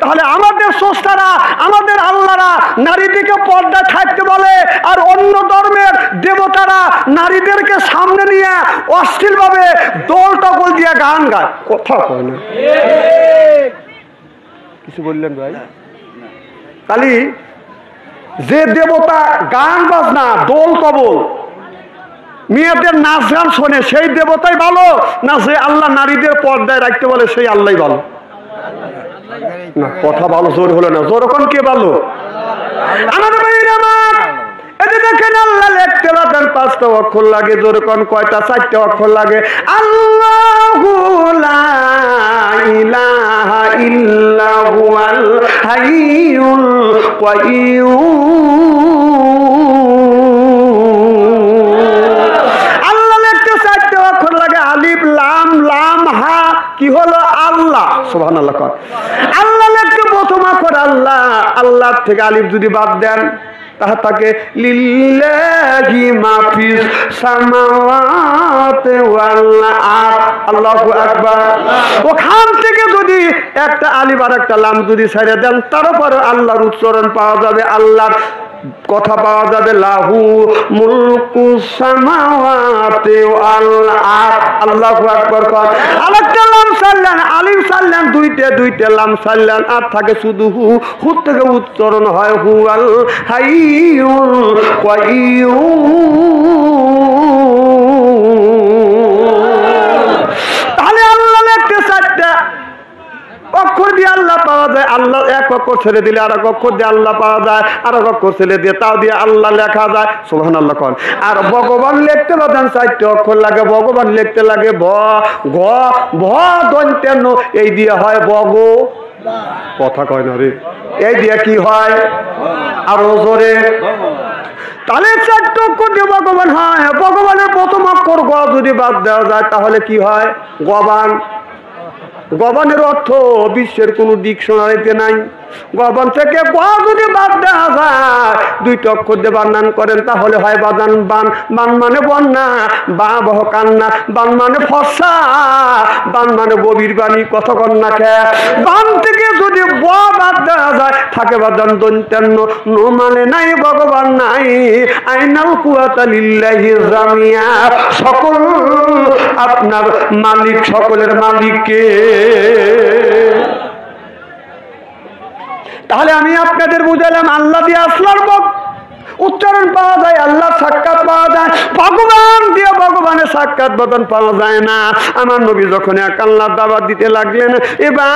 তাহলে আমাদের স্রষ্টারা, আমাদের আল্লাহরা নারীদেরকে পর্দায় থাকতে বলে, আর অন্য ধর্মের দেবতারা নারীদেরকে সামনে নিয়ে অশ্লীলভাবে দোল টকল দিয়ে গান গায়। কথা কয় না, কিছু বললেন ভাই? তাহলে যে দেবতা গান বাজনা দোল কবল মেয়েদের নাচ গান শোনে সেই দেবতাই ভালো, না যে আল্লাহ নারীদের পর্দায় রাখতে বলে সেই আল্লাহ ভালো? না, কথা ভালো জোর হলো না, জোর এখন কে ভালো? আমাদের দেখেন আল্লাহ লিখতে পারেন 5টা অক্ষর লাগে, জোর কোন কয়টা? 4টা অক্ষর লাগে। আল্লাহু লা ইলাহা ইল্লা হুয়াল হাইয়ুল কাইয়্যুম। আল্লাহ লিখতে 4টা অক্ষর লাগে, আলিফ লাম লাম হা, কি হলো? আল্লাহ। সুবহানাল্লাহ কর। আল্লাহ লিখতে প্রথম অক্ষর আল্লাহ, আল্লাহ থেকে আলিফ যদি বাদ দেন তাকে লিল্লাহি মা ফিস সামাওয়াতি ওয়াল আরদ, আল্লাহু আকবার। ওখান থেকে যদি একটা আলিফ আর একটা লাম যদি ছেড়ে দেন তারপরে আল্লাহর উচ্চারণ পাওয়া যাবে, আল্লাহর কথা পাওয়া যাবে। লাহু মুলকু সামাওয়াতি ওয়াল আরদ, আল্লাহু আকবার। আরেকটা লাম ছাড়লেন, আলিফ ছাড়লেন, দুইটা লাম ছাড়লেন, আর থাকে শুধু হু। হু থেকে উচ্চারণ হয় হুয়াল হাইয়ুল কাইয়্যুম। তাহলে আল্লাহ লিখতে 4টা অক্ষর দিয়ে আল্লাহ পাওয়া যায়। আল্লাহ এক অক্ষর ছেড়ে দিলে আর এক অক্ষর দিয়ে আল্লাহ পাওয়া যায়, আর এক অক্ষর ছেড়ে দিয়ে তাও দিয়ে আল্লাহ লেখা যায়। সুবহানাল্লাহ কোন। আর ভগবান লিখতে পারেন 4টা অক্ষর লাগে, ভগবান লিখতে লাগে ভ গ ভ দন্তেন, এই দিয়ে হয় বগ। কথা কয় না রে, এই দিয়ে কি হয়? আরো জোরে। তাহলে 4টা অক্ষর দিয়ে ভগবান হয়। ভগবানের প্রথম অক্ষর গ যদি বাদ দেওয়া যায় তাহলে কি হয়? গবান। গবানের অর্থ বিশ্বের কোনো ডিকশনারিতে নাই। গবান থেকে গ যদি বাদ দেওয়া যায়, 2টা অক্ষর দিয়ে বানান করেন তাহলে হয় বাদান বান। বান মানে বন্যা, বা বহ কান্না। বান মানে ফসা, বান মানে গভীর বাণী। কথা কন্যা খে। বান থেকে যদি ব বাদ দেওয়া যায় থাকে বাদান দন্তান্ন। নো মানে নাই, ভগবান নাই। আইনাল কুওয়াতা লিল্লাহি জামিয়া, সকল আপনার মালিক, সকলের মালিককে। তাহলে আমি আপনাদের বুঝালাম আল্লাহ দিয়ে আসলার উচ্চারণ পাওয়া যায়, আল্লাহ সাক্ষাৎ পাওয়া যায়। ভগবান দিয়ে ভগবানের সাক্ষাৎ বদন পাওয়া যায় না। আমার নবী যখন এক আল্লাহর দাওয়াত দিতে লাগলেন, এবার